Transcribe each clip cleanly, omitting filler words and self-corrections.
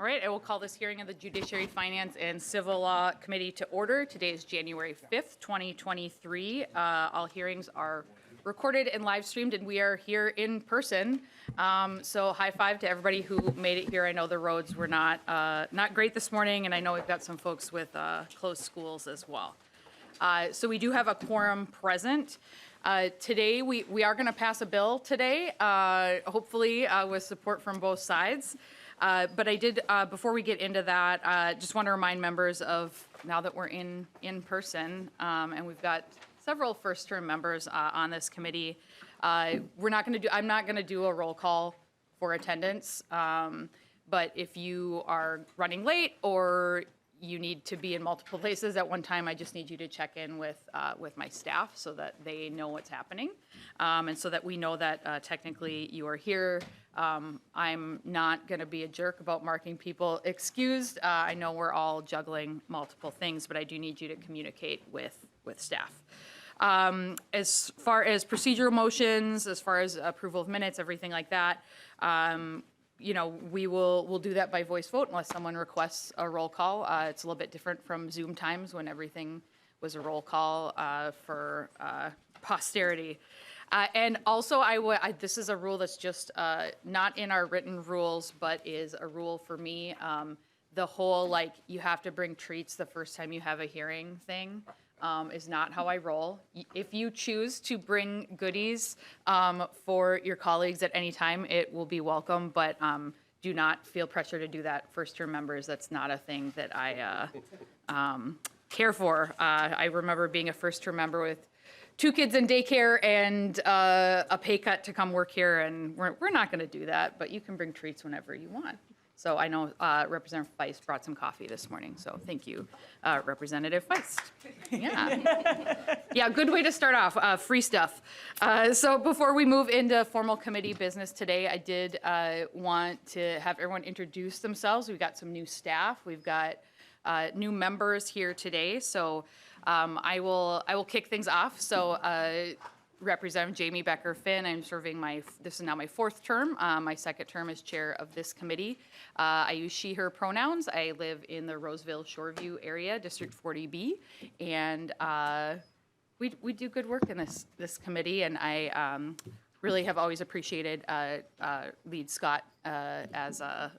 All right, I will call this hearing of the Judiciary, Finance, and Civil Law Committee to order. Today is January 5th, 2023. All hearings are recorded and live streamed, and we are here in person. So high five to everybody who made it here. I know the roads were not great this morning, and I know we've got some folks with closed schools as well. So we do have a quorum present. Today, we are going to pass a bill today, hopefully with support from both sides. But I did, before we get into that, just want to remind members of, now that we're in person, and we've got several first-term members on this committee, I'm not going to do a roll call for attendance, but if you are running late or you need to be in multiple places at one time, I just need you to check in with my staff so that they know what's happening, and so that we know that technically you are here. I'm not going to be a jerk about marking people excused. I know we're all juggling multiple things, but I do need you to communicate with staff. As far as procedural motions, as far as approval of minutes, everything like that, you know, we'll do that by voice vote unless someone requests a roll call. It's a little bit different from Zoom times when everything was a roll call for posterity. And also, this is a rule that's just not in our written rules, but is a rule for me. The whole, like, you have to bring treats the first time you have a hearing thing is not how I roll. If you choose to bring goodies for your colleagues at any time, it will be welcome, but do not feel pressure to do that. First-term members, that's not a thing that I care for. I remember being a first-term member with 2 kids in daycare and a pay cut to come work here, and we're not going to do that, but you can bring treats whenever you want. So I know Representative Feist brought some coffee this morning, so thank you, Representative Feist. Yeah, yeah, good way to start off, free stuff. So before we move into formal committee business today, I did want to have everyone introduce themselves. We've got some new staff. We've got new members here today, so I will kick things off. So Representative Jamie Becker-Finn, I'm serving this is now my 4th term. My 2nd term as chair of this committee. I use she, her pronouns. I live in the Roseville-Shoreview area, District 40B, and we do good work in this committee, and I really have always appreciated Lead Scott as a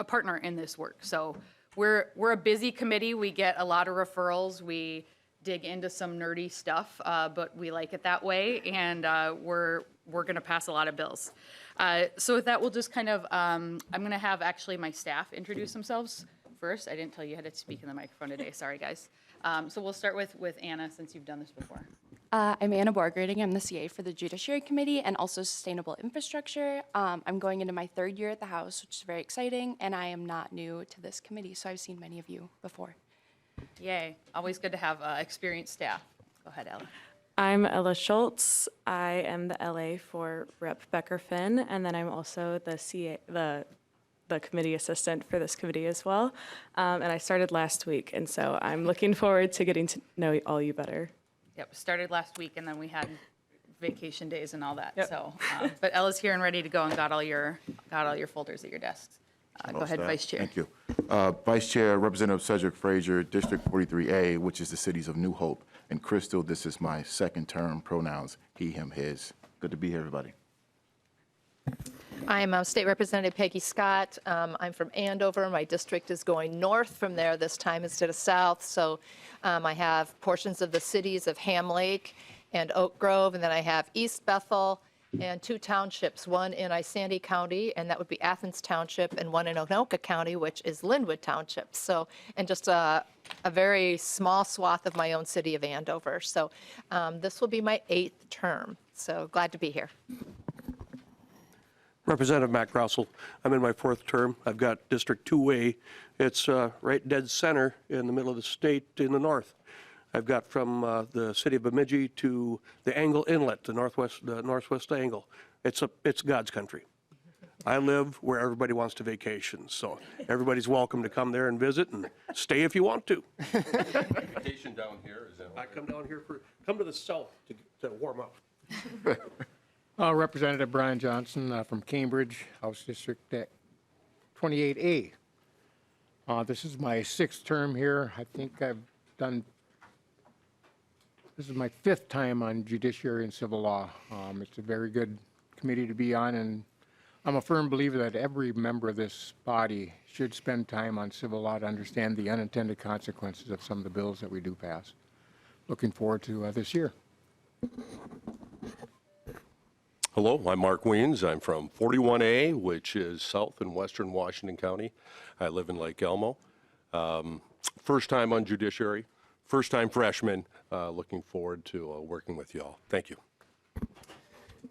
partner in this work. So we're a busy committee. We get a lot of referrals. We dig into some nerdy stuff, but we like it that way, and we're going to pass a lot of bills. So with that, we'll just kind of, I'm going to have actually my staff introduce themselves first. I didn't tell you how to speak in the microphone today. Sorry, guys. So we'll start with Anna, since you've done this before. I'm Anna Borgerding. I'm the CA for the Judiciary Committee and also Sustainable Infrastructure. I'm going into my 3rd year at the House, which is very exciting, and I am not new to this committee, so I've seen many of you before. Yay. Always good to have experienced staff. Go ahead, Ella. I'm Ella Schultz. I am the LA for Rep. Becker-Finn, and then I'm also the CA, the committee assistant for this committee as well. And I started last week, and so I'm looking forward to getting to know all you better. Yep, started last week, and then we had vacation days and all that. Yep. So, but Ella's here and ready to go, and got all your folders at your desks. Go ahead, Vice Chair. Thank you. Vice Chair, Representative Cedric Frazier, District 43A, which is the cities of New Hope and Crystal. This is my 2nd term, pronouns he, him, his. Good to be here, everybody. I'm State Representative Peggy Scott. I'm from Andover. My district is going north from there this time instead of south. So I have portions of the cities of Ham Lake and Oak Grove, and then I have East Bethel and 2 townships, one in Isanti County, and that would be Athens Township, and one in Anoka County, which is Linwood Township. So, and just a very small swath of my own city of Andover. So this will be my 8th term. So glad to be here. Representative Mac Russell. I'm in my 4th term. I've got District 2A. It's right dead center in the middle of the state in the north. I've got from the city of Bemidji to the Angle Inlet, the northwest angle. It's God's country. I live where everybody wants to vacation, so everybody's welcome to come there and visit and stay if you want to. Vacation down here, is that I come down here come to the south to warm up. Representative Brian Johnson from Cambridge, House District 28A. This is my 6th term here. I think this is my 5th time on Judiciary and Civil Law. It's a very good committee to be on, and I'm a firm believer that every member of this body should spend time on civil law to understand the unintended consequences of some of the bills that we do pass. Looking forward to this year. Hello, I'm Mark Weens. I'm from 41A, which is south and western Washington County. I live in Lake Elmo. First time on Judiciary, first time freshman. Looking forward to working with y'all. Thank you.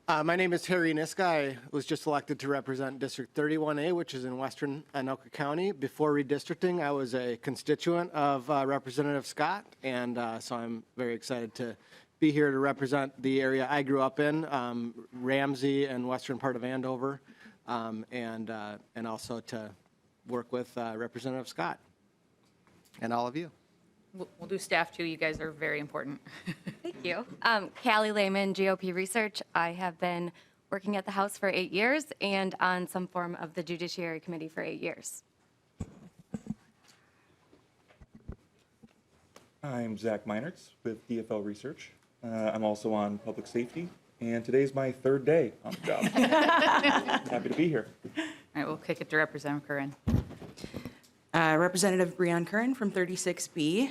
My name is Harry Niska. I was just elected to represent District 31A, which is in western Anoka County. Before redistricting, I was a constituent of Representative Scott, and so I'm very excited to be here to represent the area I grew up in, Ramsey and western part of Andover, and also to work with Representative Scott and all of you. We'll do staff too. You guys are very important. Thank you. Callie Lehman, GOP Research. I have been working at the House for 8 years and on some form of the Judiciary Committee for 8 years. I'm Zach Meinertz with DFL Research. I'm also on public safety, and today's my 3rd day on the job. Happy to be here. All right, we'll kick it to Representative Curran. Representative Breon Curran from 36B.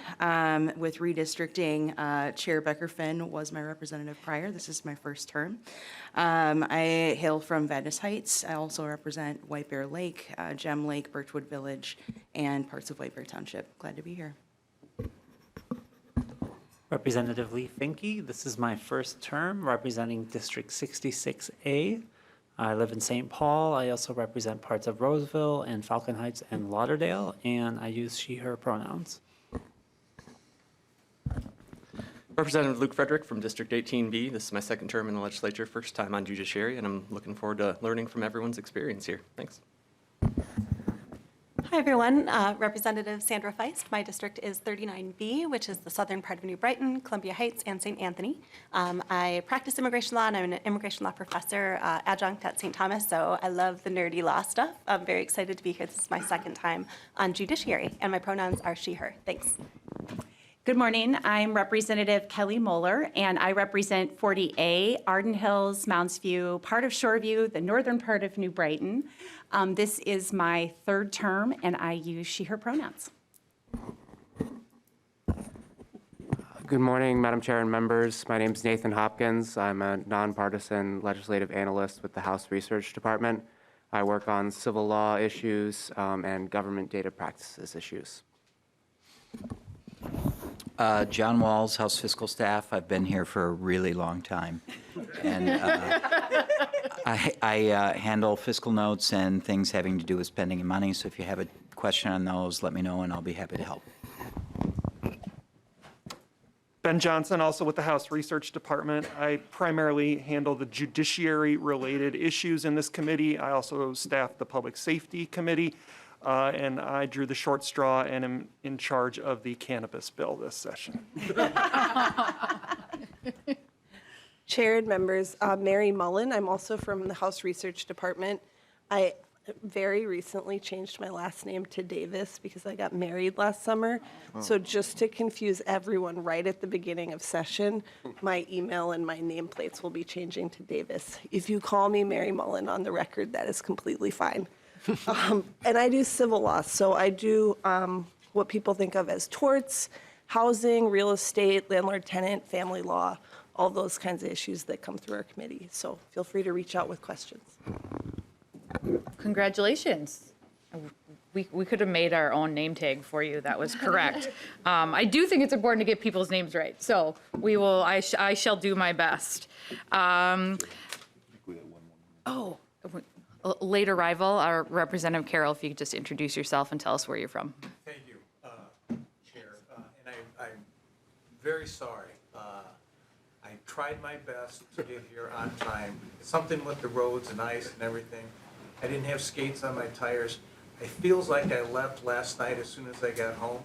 With redistricting, Chair Becker Finn was my representative prior. This is my 1st term. I hail from Vadnais Heights. I also represent White Bear Lake, Gem Lake, Birchwood Village, and parts of White Bear Township. Glad to be here. Representative Lee Finke. This is my 1st term representing District 66A. I live in St. Paul. I also represent parts of Roseville and Falcon Heights and Lauderdale, and I use she, her pronouns. Representative Luke Frederick from District 18B. This is my 2nd term in the legislature, 1st time on Judiciary, and I'm looking forward to learning from everyone's experience here. Thanks. Hi, everyone. Representative Sandra Feist. My district is 39B, which is the southern part of New Brighton, Columbia Heights, and St. Anthony. I practice immigration law, and I'm an immigration law professor, adjunct at St. Thomas, so I love the nerdy law stuff. I'm very excited to be here. This is my 2nd time on Judiciary, and my pronouns are she, her. Thanks. Good morning. I'm Representative Kelly Moeller, and I represent 40A, Arden Hills, Mounds View, part of Shoreview, the northern part of New Brighton. This is my 3rd term, and I use she, her pronouns. Good morning, Madam Chair and members. My name is Nathan Hopkins. I'm a nonpartisan legislative analyst with the House Research Department. I work on civil law issues and government data practices issues. John Walls, House Fiscal Staff. I've been here for a really long time. And I handle fiscal notes and things having to do with spending and money. So if you have a question on those, let me know and I'll be happy to help. Ben Johnson, also with the House Research Department. I primarily handle the judiciary-related issues in this committee. I also staff the Public Safety Committee. And I drew the short straw and am in charge of the cannabis bill this session. Chair and members, Mary Mullen. I'm also from the House Research Department. I very recently changed my last name to Davis because I got married last summer. Oh. So just to confuse everyone right at the beginning of session, my email and my nameplates will be changing to Davis. If you call me Mary Mullen on the record, that is completely fine. And I do civil law, so I do what people think of as torts, housing, real estate, landlord-tenant, family law, all those kinds of issues that come through our committee. So feel free to reach out with questions. Congratulations. We could have made our own name tag for you. That was correct. I do think it's important to get people's names right, so we will. I shall do my best. Late arrival, our Representative Carroll, if you could just introduce yourself and tell us where you're from. Thank you, Chair. And I'm very sorry. I tried my best to get here on time. Something with the roads and ice and everything. I didn't have skates on my tires. It feels like I left last night as soon as I got home.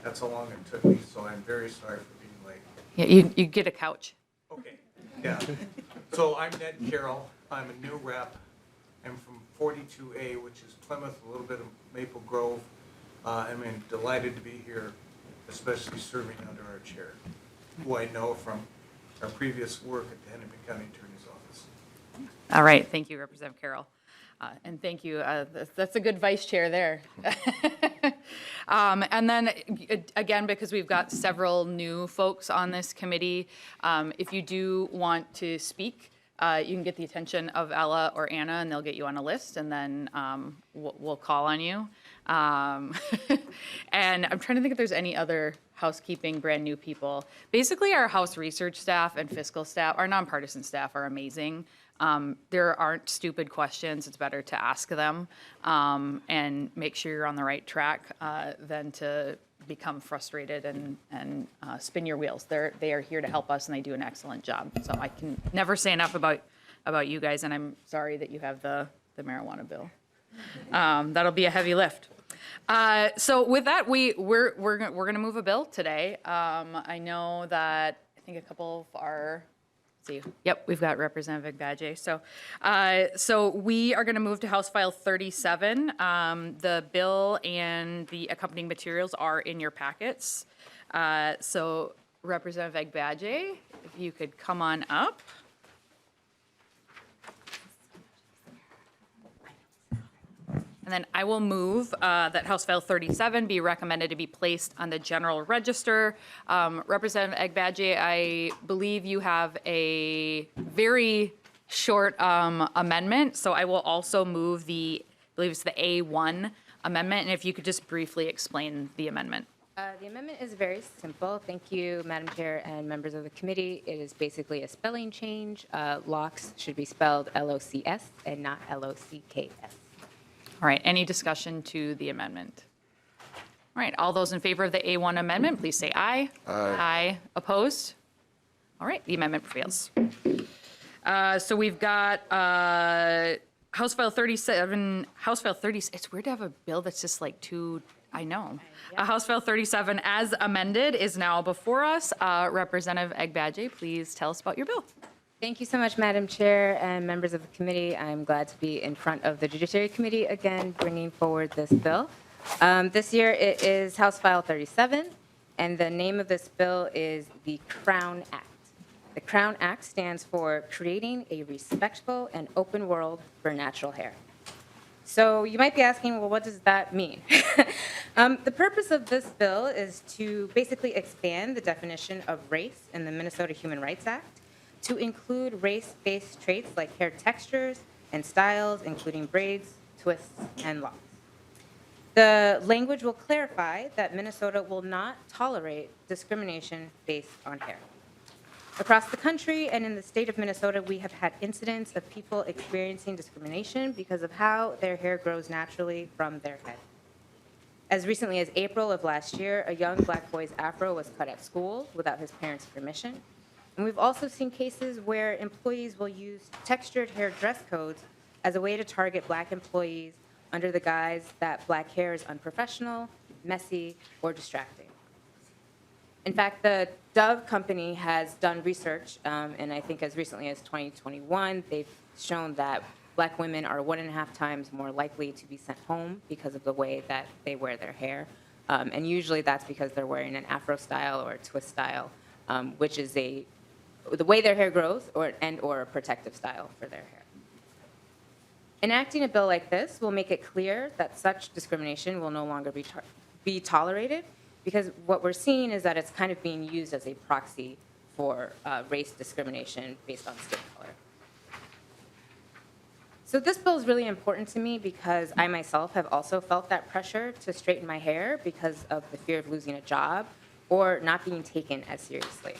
That's how long it took me, so I'm very sorry for being late. Yeah, you get a couch. Okay, yeah. So I'm Ned Carroll. I'm a new rep. I'm from 42A, which is Plymouth, a little bit of Maple Grove. I mean, delighted to be here, especially serving under our chair, who I know from our previous work at the Hennepin County Attorney's Office. All right, thank you, Representative Carroll. And thank you, that's a good vice chair there. And then, again, because we've got several new folks on this committee, if you do want to speak, you can get the attention of Ella or Anna, and they'll get you on a list, and then we'll call on you. And I'm trying to think if there's any other housekeeping brand new people. Basically, our House research staff and fiscal staff, our nonpartisan staff are amazing. There aren't stupid questions. It's better to ask them and make sure you're on the right track than to become frustrated and spin your wheels. They are here to help us, and they do an excellent job. So I can never say enough about you guys, and I'm sorry that you have the marijuana bill. That'll be a heavy lift. So with that, we're going to move a bill today. I know that I think a couple of our Yep, we've got Representative Agbaje. So we are going to move to House File 37. The bill and the accompanying materials are in your packets. So Representative Agbaje, if you could come on up. And then I will move that House File 37 be recommended to be placed on the general register. Representative Agbaje, I believe you have a very short amendment, so I will also move I believe it's the A1 amendment, and if you could just briefly explain the amendment. The amendment is very simple. Thank you, Madam Chair and members of the committee. It is basically a spelling change. Locks should be spelled L-O-C-S and not L-O-C-K-S. All right, any discussion to the amendment? All right, all those in favor of the A1 amendment, please say aye. Aye. Opposed? All right, the amendment prevails. So we've got House File 37, House File 30, it's weird to have a bill that's just like two, I know. House File 37 as amended is now before us. Representative Agbaje, please tell us about your bill. Thank you so much, Madam Chair and members of the committee. I'm glad to be in front of the Judiciary Committee again, bringing forward this bill. This year it is House File 37, and the name of this bill is the Crown Act. The Crown Act stands for Creating a Respectful and Open World for Natural Hair. So you might be asking, well, what does that mean? The purpose of this bill is to basically expand the definition of race in the Minnesota Human Rights Act to include race-based traits like hair textures and styles, including braids, twists, and locks. The language will clarify that Minnesota will not tolerate discrimination based on hair. Across the country and in the state of Minnesota, we have had incidents of people experiencing discrimination because of how their hair grows naturally from their head. As recently as April of last year, a young black boy's afro was cut at school without his parents' permission. And we've also seen cases where employees will use textured hair dress codes as a way to target black employees under the guise that black hair is unprofessional, messy, or distracting. In fact, the Dove company has done research, and I think as recently as 2021, they've shown that black women are 1.5 times more likely to be sent home because of the way that they wear their hair. And usually that's because they're wearing an afro style or a twist style, which is the way their hair grows or a protective style for their hair. Enacting a bill like this will make it clear that such discrimination will no longer be tolerated, because what we're seeing is that it's kind of being used as a proxy for race discrimination based on skin color. So this bill is really important to me because I myself have also felt that pressure to straighten my hair because of the fear of losing a job or not being taken as seriously.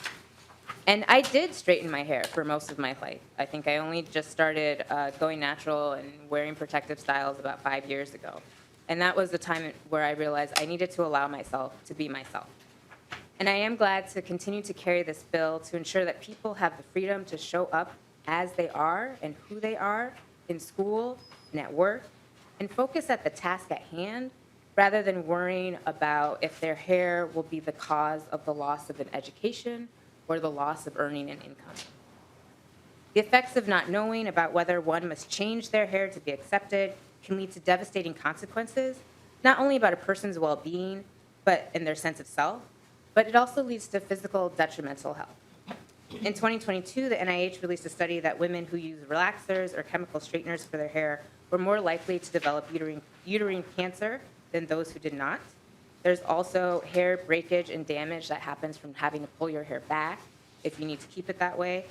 And I did straighten my hair for most of my life. I think I only just started going natural and wearing protective styles about 5 years ago. And that was the time where I realized I needed to allow myself to be myself. And I am glad to continue to carry this bill to ensure that people have the freedom to show up as they are and who they are in school and at work, and focus at the task at hand rather than worrying about if their hair will be the cause of the loss of an education or the loss of earning an income. The effects of not knowing about whether one must change their hair to be accepted can lead to devastating consequences, not only about a person's well-being, but in their sense of self, but it also leads to physical detrimental health. In 2022, the NIH released a study that women who use relaxers or chemical straighteners for their hair were more likely to develop uterine cancer than those who did not. There's also hair breakage and damage that happens from having to pull your hair back if you need to keep it that way,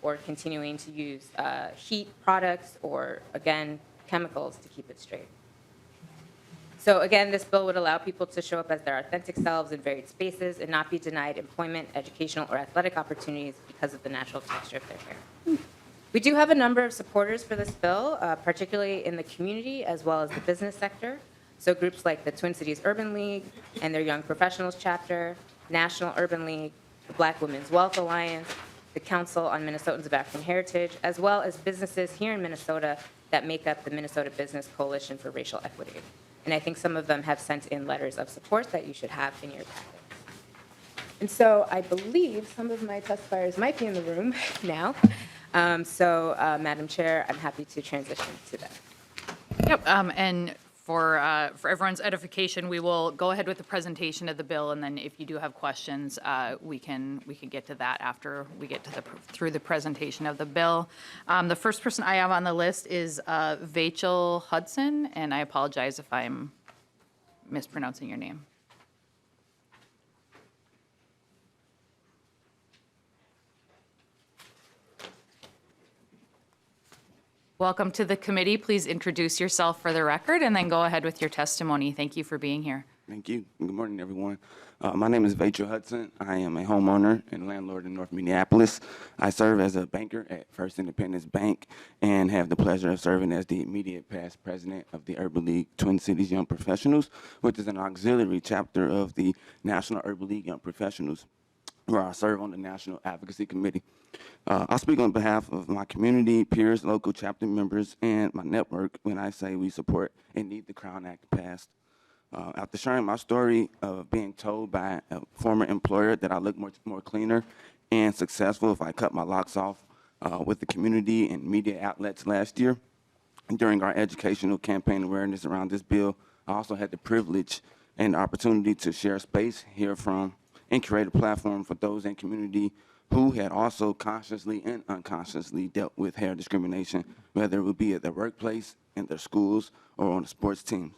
or continuing to use heat products or, again, chemicals to keep it straight. So again, this bill would allow people to show up as their authentic selves in varied spaces and not be denied employment, educational, or athletic opportunities because of the natural texture of their hair. We do have a number of supporters for this bill, particularly in the community as well as the business sector. So groups like the Twin Cities Urban League and their Young Professionals Chapter, National Urban League, the Black Women's Wealth Alliance, the Council on Minnesotans of African Heritage, as well as businesses here in Minnesota that make up the Minnesota Business Coalition for Racial Equity. And I think some of them have sent in letters of support that you should have in your packets. And so I believe some of my testifiers might be in the room now. Madam Chair, I'm happy to transition to that. Yep, and for everyone's edification, we will go ahead with the presentation of the bill, and then if you do have questions, we can get to that after we get to through the presentation of the bill. The first person I have on the list is Vachel Hudson, and I apologize if I'm mispronouncing your name. Welcome to the committee. Please introduce yourself for the record and then go ahead with your testimony. Thank you for being here. Thank you. Good morning, everyone. My name is Vachel Hudson. I am a homeowner and landlord in North Minneapolis. I serve as a banker at First Independence Bank and have the pleasure of serving as the immediate past president of the Urban League Twin Cities Young Professionals, which is an auxiliary chapter of the National Urban League Young Professionals, where I serve on the National Advocacy Committee. I speak on behalf of my community, peers, local chapter members, and my network when I say we support and need the Crown Act passed. After sharing my story of being told by a former employer that I look more cleaner and successful if I cut my locks off with the community and media outlets last year, during our educational campaign awareness around this bill, I also had the privilege and the opportunity to share space, hear from, and create a platform for those in community who had also consciously and unconsciously dealt with hair discrimination, whether it would be at their workplace, in their schools, or on the sports teams.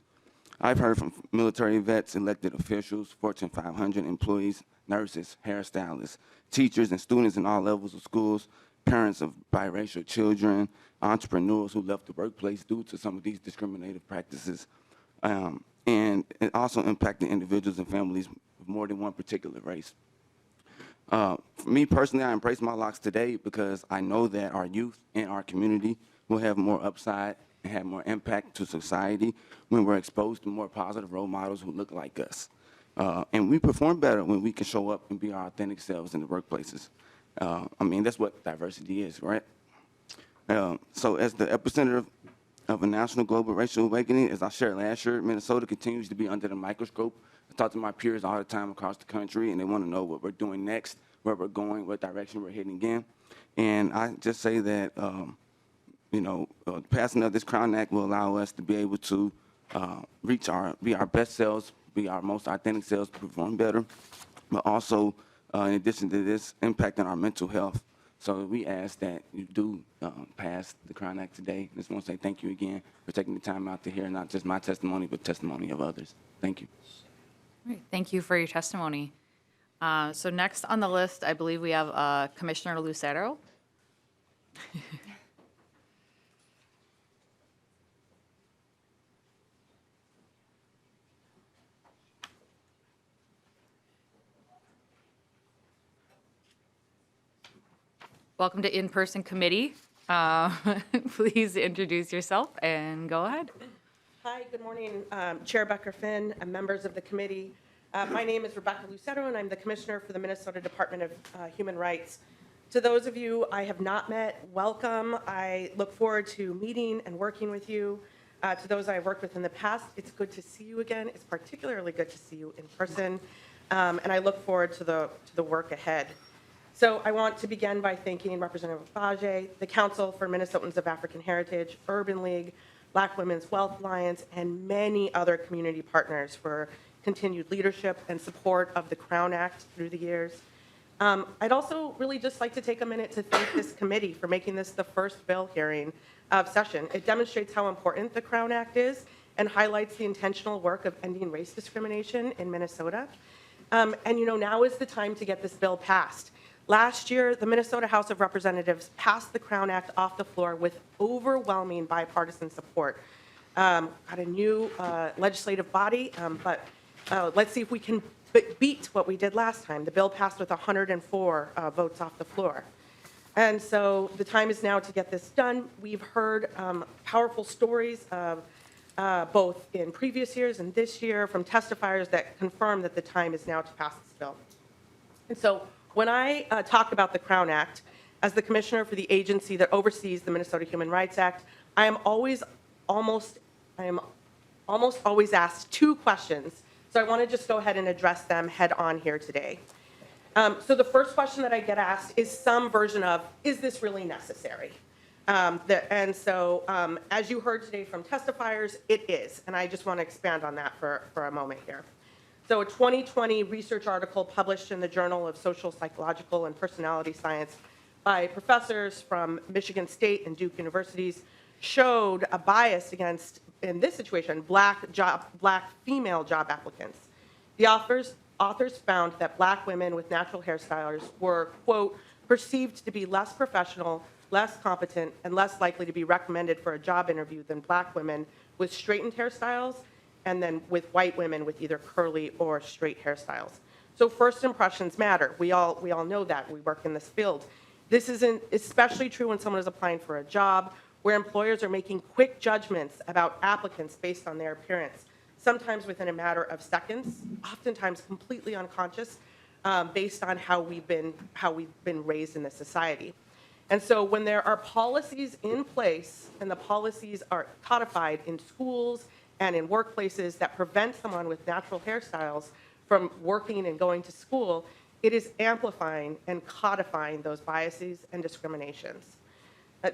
I've heard from military vets, elected officials, Fortune 500 employees, nurses, hairstylists, teachers, and students in all levels of schools, parents of biracial children, entrepreneurs who left the workplace due to some of these discriminative practices. And it also impacted individuals and families of more than one particular race. For me personally, I embrace my locks today because I know that our youth and our community will have more upside and have more impact to society when we're exposed to more positive role models who look like us. And we perform better when we can show up and be our authentic selves in the workplaces. I mean, that's what diversity is, right? So as the epicenter of a national global racial awakening, as I shared last year, Minnesota continues to be under the microscope. I talk to my peers all the time across the country, and they want to know what we're doing next, where we're going, what direction we're heading in. And I just say that, passing of this Crown Act will allow us to be able to be our best selves, be our most authentic selves, perform better, but also, in addition to this, impacting our mental health. So we ask that you do pass the Crown Act today. I just want to say thank you again for taking the time out to hear not just my testimony, but testimony of others. Thank you. All right, thank you for your testimony. So next on the list, I believe we have Commissioner Lucero. Welcome to in-person committee. Please introduce yourself and go ahead. Hi, good morning, Chair Becker-Finn and members of the committee. My name is Rebecca Lucero, and I'm the Commissioner for the Minnesota Department of Human Rights. To those of you I have not met, welcome. I look forward to meeting and working with you. To those I've worked with in the past, it's good to see you again. It's particularly good to see you in person, and I look forward to the work ahead. So I want to begin by thanking Representative Agbaje, the Council for Minnesotans of African Heritage, Urban League, Black Women's Wealth Alliance, and many other community partners for continued leadership and support of the Crown Act through the years. I'd also really just like to take a minute to thank this committee for making this the first bill hearing of session. It demonstrates how important the Crown Act is and highlights the intentional work of ending race discrimination in Minnesota. And now is the time to get this bill passed. Last year, the Minnesota House of Representatives passed the Crown Act off the floor with overwhelming bipartisan support. Got a new legislative body, but let's see if we can beat what we did last time. The bill passed with 104 votes off the floor. And so the time is now to get this done. We've heard powerful stories of both in previous years and this year from testifiers that confirm that the time is now to pass this bill. And so when I talk about the Crown Act, as the commissioner for the agency that oversees the Minnesota Human Rights Act, I am almost always asked two questions. So I want to just go ahead and address them head on here today. So the first question that I get asked is some version of, is this really necessary? And so as you heard today from testifiers, it is. And I just want to expand on that for a moment here. So a 2020 research article published in the Journal of Social, Psychological, and Personality Science by professors from Michigan State and Duke universities showed a bias against, in this situation, black female job applicants. The authors found that Black women with natural hairstyles were, quote, perceived to be less professional, less competent, and less likely to be recommended for a job interview than Black women with straightened hairstyles, and then with white women with either curly or straight hairstyles. So first impressions matter. We all know that. We work in this field. This is especially true when someone is applying for a job where employers are making quick judgments about applicants based on their appearance, sometimes within a matter of seconds, oftentimes completely unconscious, based on how we've been raised in this society. And so when there are policies in place and the policies are codified in schools and in workplaces that prevent someone with natural hairstyles from working and going to school, it is amplifying and codifying those biases and discriminations.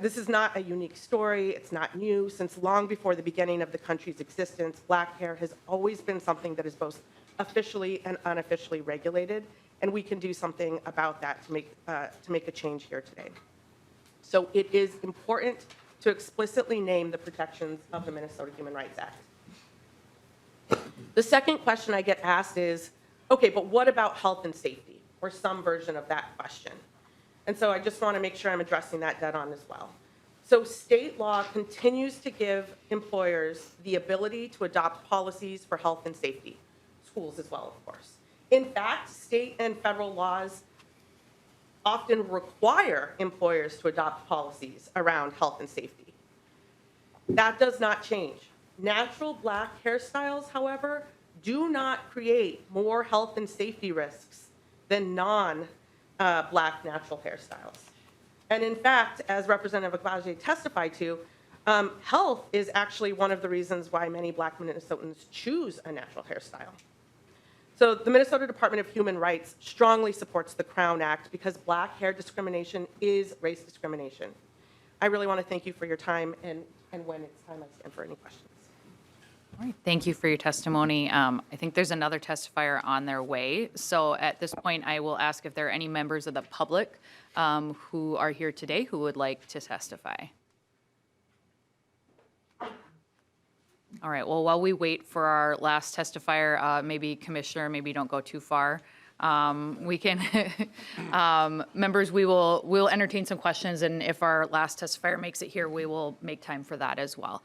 This is not a unique story. It's not new. Since long before the beginning of the country's existence, black hair has always been something that is both officially and unofficially regulated, and we can do something about that to make a change here today. So it is important to explicitly name the protections of the Minnesota Human Rights Act. The second question I get asked is, okay, but what about health and safety, or some version of that question? And so I just want to make sure I'm addressing that dead on as well. So state law continues to give employers the ability to adopt policies for health and safety, schools as well, of course. In fact, state and federal laws often require employers to adopt policies around health and safety. That does not change. Natural black hairstyles, however, do not create more health and safety risks than non-black natural hairstyles. And in fact, as Representative Agbaje testified to, health is actually one of the reasons why many black Minnesotans choose a natural hairstyle. So the Minnesota Department of Human Rights strongly supports the Crown Act because black hair discrimination is race discrimination. I really want to thank you for your time, and when it's time, I stand for any questions. All right, thank you for your testimony. I think there's another testifier on their way. So at this point, I will ask if there are any members of the public who are here today who would like to testify. All right, well, while we wait for our last testifier, maybe Commissioner, maybe don't go too far. We can, members, we'll entertain some questions, and if our last testifier makes it here, we will make time for that as well.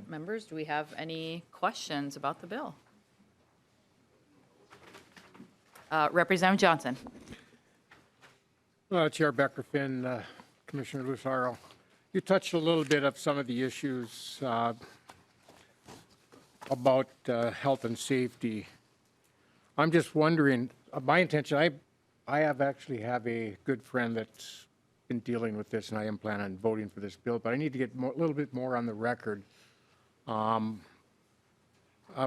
Members, do we have any questions about the bill? Representative Johnson. Chair Becker-Finn, Commissioner Lucero, you touched a little bit of some of the issues about health and safety. I'm just wondering, my intention, I actually have a good friend that's been dealing with this, and I am planning on voting for this bill, but I need to get a little bit more on the record of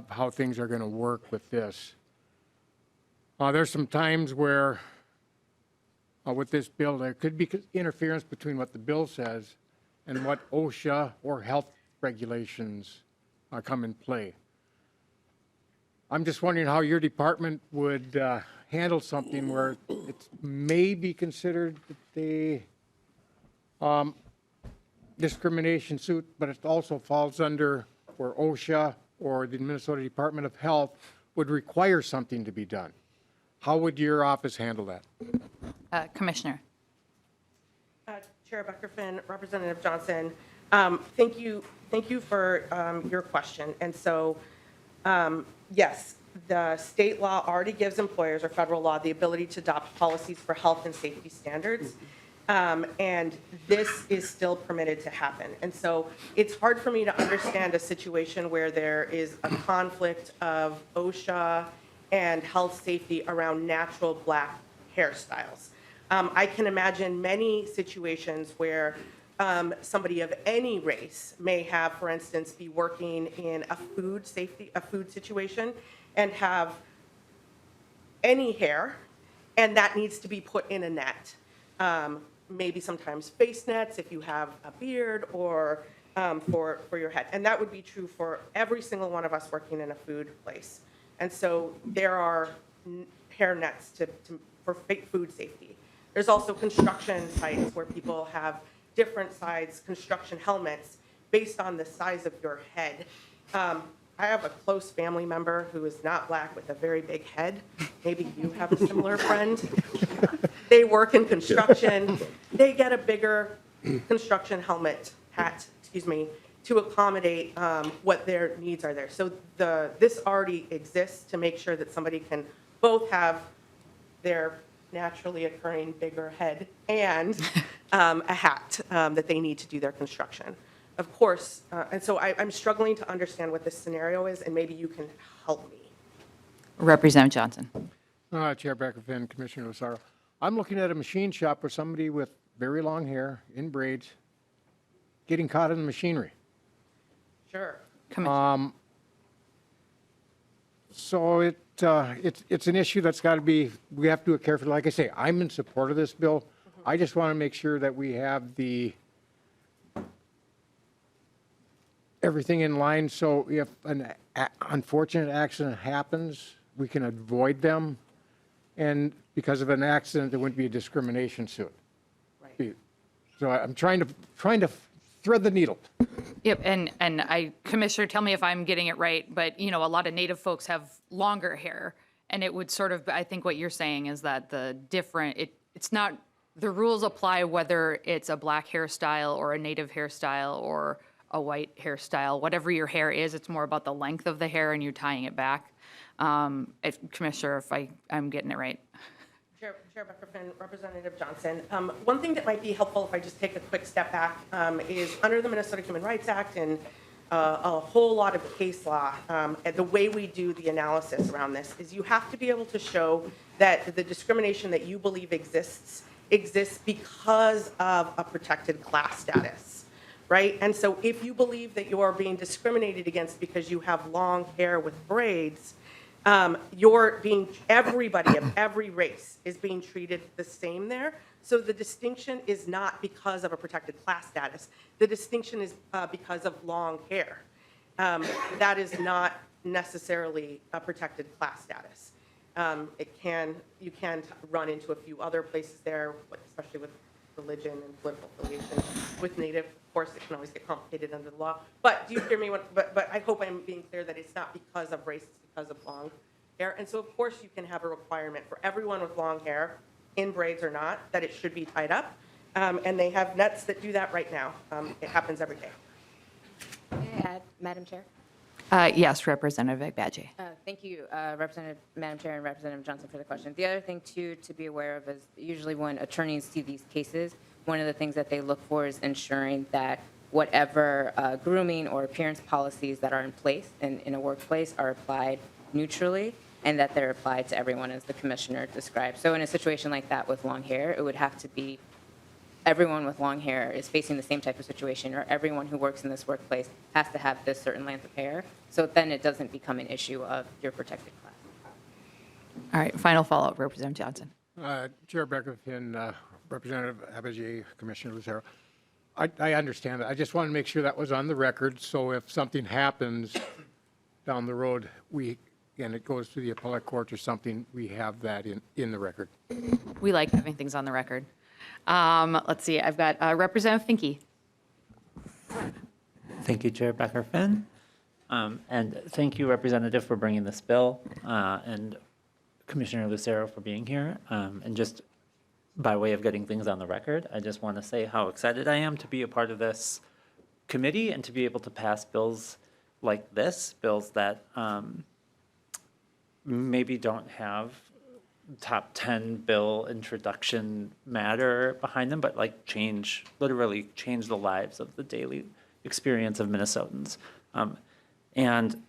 how things are going to work with this. There's some times where with this bill, there could be interference between what the bill says and what OSHA or health regulations come in play. I'm just wondering how your department would handle something where it may be considered a discrimination suit, but it also falls under where OSHA or the Minnesota Department of Health would require something to be done. How would your office handle that? Commissioner. Chair Beckerfin, Representative Johnson, thank you for your question. And so, yes, the state law already gives employers or federal law the ability to adopt policies for health and safety standards. And this is still permitted to happen. And so it's hard for me to understand a situation where there is a conflict of OSHA and health safety around natural black hairstyles. I can imagine many situations where somebody of any race may have, for instance, be working in a food situation and have any hair, and that needs to be put in a net. Maybe sometimes face nets if you have a beard, or for your head. And that would be true for every single one of us working in a food place. And so there are hair nets for food safety. There's also construction sites where people have different size construction helmets based on the size of your head. I have a close family member who is not black with a very big head. Maybe you have a similar friend. They work in construction. They get a bigger construction hat, to accommodate what their needs are there. So this already exists to make sure that somebody can both have their naturally occurring bigger head and a hat that they need to do their construction. Of course, and so I'm struggling to understand what this scenario is, and maybe you can help me. Representative Johnson. Chair Beckerfin, Commissioner Lucero. I'm looking at a machine shop where somebody with very long hair in braids getting caught in the machinery. Sure. So it's an issue that's got to be, we have to do it carefully. Like I say, I'm in support of this bill. I just want to make sure that we have everything in line, so if an unfortunate accident happens, we can avoid them. And because of an accident, there wouldn't be a discrimination suit. Right. So I'm trying to thread the needle. Yep, and Commissioner, tell me if I'm getting it right, but a lot of Native folks have longer hair, and it would sort of, I think what you're saying is that it's not, the rules apply whether it's a black hairstyle or a Native hairstyle or a white hairstyle, whatever your hair is, it's more about the length of the hair and you tying it back. Commissioner, if I'm getting it right. Chair Beckerfin, Representative Johnson. One thing that might be helpful if I just take a quick step back is under the Minnesota Human Rights Act and a whole lot of case law, the way we do the analysis around this is you have to be able to show that the discrimination that you believe exists because of a protected class status. Right? And so if you believe that you are being discriminated against because you have long hair with braids, everybody of every race is being treated the same there. So the distinction is not because of a protected class status. The distinction is because of long hair. That is not necessarily a protected class status. You can run into a few other places there, especially with religion and political affiliation. With Native, of course, it can always get complicated under the law. But do you hear me? But I hope I'm being clear that it's not because of race, it's because of long hair. And so, of course, you can have a requirement for everyone with long hair, in braids or not, that it should be tied up. And they have nets that do that right now. It happens every day. May I add, Madam Chair? Yes, Representative Agbaje. Thank you, Madam Chair and Representative Johnson for the question. The other thing, too, to be aware of is usually when attorneys see these cases, one of the things that they look for is ensuring that whatever grooming or appearance policies that are in place in a workplace are applied neutrally and that they're applied to everyone as the Commissioner described. So in a situation like that with long hair, it would have to be everyone with long hair is facing the same type of situation, or everyone who works in this workplace has to have this certain length of hair. So then it doesn't become an issue of your protected class. All right, final follow-up, Representative Johnson. Chair Beckerfin, Representative Agbaje, Commissioner Lucero. I understand that. I just want to make sure that was on the record, so if something happens down the road, and it goes to the appellate court or something, we have that in the record. We like having things on the record. Let's see, I've got Representative Finke. Thank you, Chair Becker-Finn. And thank you, Representative, for bringing this bill, and Commissioner Lucero for being here. And just by way of getting things on the record, I just want to say how excited I am to be a part of this committee and to be able to pass bills like this, bills that maybe don't have top 10 bill introduction matter behind them, but like literally change the lives of the daily experience of Minnesotans. And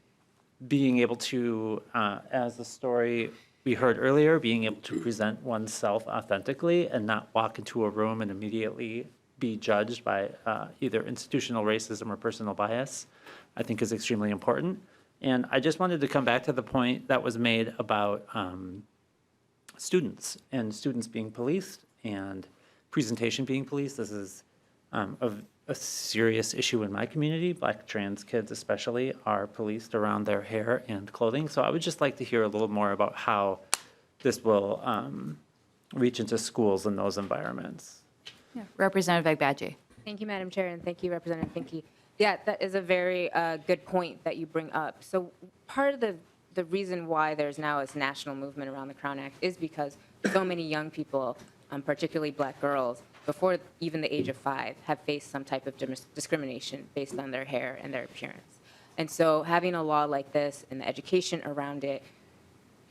being able to, as the story we heard earlier, being able to present oneself authentically and not walk into a room and immediately be judged by either institutional racism or personal bias, I think is extremely important. And I just wanted to come back to the point that was made about students and students being policed and presentation being policed. This is a serious issue in my community. Black trans kids especially are policed around their hair and clothing. So I would just like to hear a little more about how this will reach into schools in those environments. Yeah. Representative Agbaje. Thank you, Madam Chair, and thank you, Representative Finke. Yeah, that is a very good point that you bring up. So part of the reason why there's now this national movement around the Crown Act is because so many young people, particularly black girls, before even the age of 5, have faced some type of discrimination based on their hair and their appearance. And so having a law like this and the education around it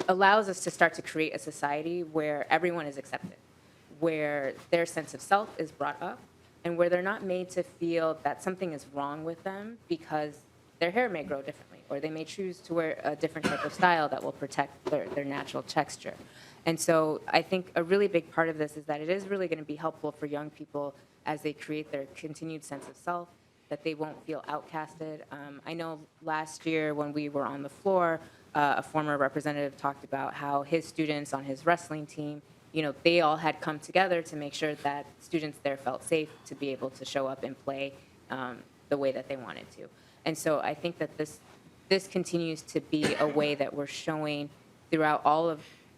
allows us to start to create a society where everyone is accepted, where their sense of self is brought up, and where they're not made to feel that something is wrong with them because their hair may grow differently, or they may choose to wear a different type of style that will protect their natural texture. And so I think a really big part of this is that it is really going to be helpful for young people as they create their continued sense of self, that they won't feel outcasted. I know last year when we were on the floor, a former representative talked about how his students on his wrestling team, they all had come together to make sure that students there felt safe to be able to show up and play the way that they wanted to. And so I think that this continues to be a way that we're showing throughout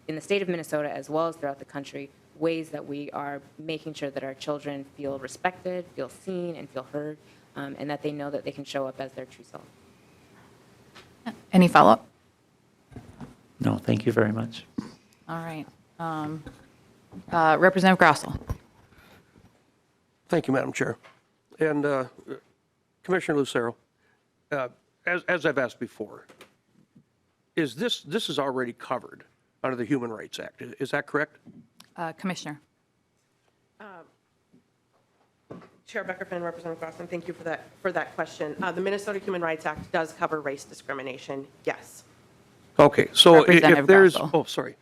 in the state of Minnesota as well as throughout the country, ways that we are making sure that our children feel respected, feel seen, and feel heard, and that they know that they can show up as their true self. Any follow-up? No, thank you very much. All right. Representative Grossell. Thank you, Madam Chair. And Commissioner Lucero, as I've asked before, this is already covered under the Human Rights Act. Is that correct? Commissioner. Chair Becker-Finn, Representative Grossman, thank you for that question. The Minnesota Human Rights Act does cover race discrimination, yes. Okay, so if Representative there's, Grossell. oh, sorry,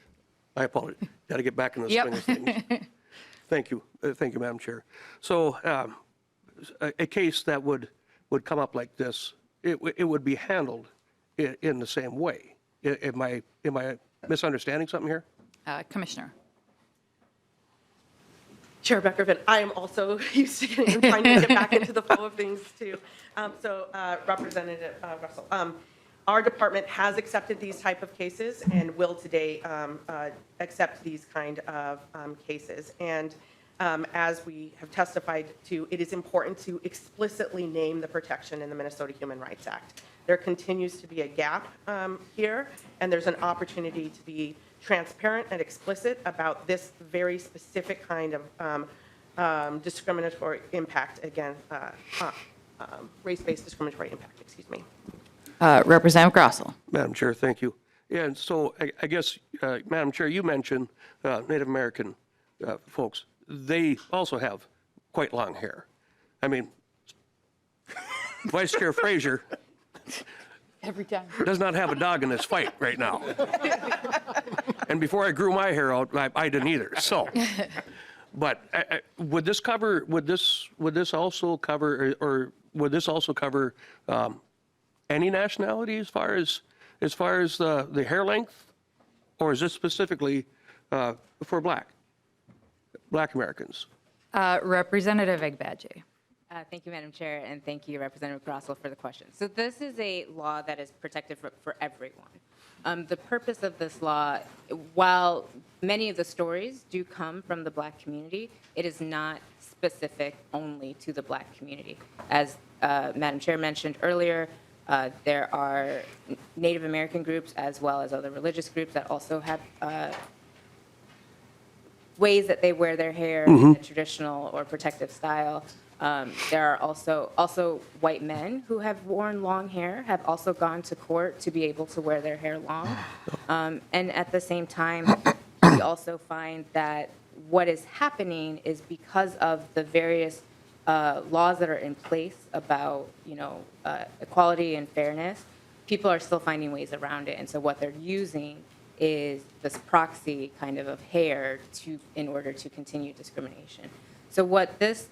I apologize. Got to get back in the swing of things. Thank you, Madam Chair. So a case that would come up like this, it would be handled in the same way. Am I misunderstanding something here? Commissioner. Chair Becker-Finn, I am also used to trying to get back into the flow of things too. Representative Russell, our department has accepted these type of cases and will today accept these kind of cases. And as we have testified to, it is important to explicitly name the protection in the Minnesota Human Rights Act. There continues to be a gap here, and there's an opportunity to be transparent and explicit about this very specific kind of discriminatory impact, again, race-based discriminatory impact, excuse me. Representative Grossell. Madam Chair, thank you. Yeah, and so I guess, Madam Chair, you mentioned Native American folks. They also have quite long hair. I mean, Vice Chair Frazier Every time. does not have a dog in this fight right now. And before I grew my hair out, I didn't either. So, but would this also cover any nationality as far as the hair length, or is this specifically for Black Americans? Representative Agbaje. Thank you, Madam Chair, and thank you, Representative Grossel, for the question. So this is a law that is protected for everyone. The purpose of this law, while many of the stories do come from the Black community, it is not specific only to the Black community. As Madam Chair mentioned earlier, there are Native American groups as well as other religious groups that also have ways that they wear their hair in a traditional or protective style. There are also white men who have worn long hair, have also gone to court to be able to wear their hair long. And at the same time, we also find that what is happening is because of the various laws that are in place about, equality and fairness, people are still finding ways around it. And so what they're using is this proxy kind of hair in order to continue discrimination. So what this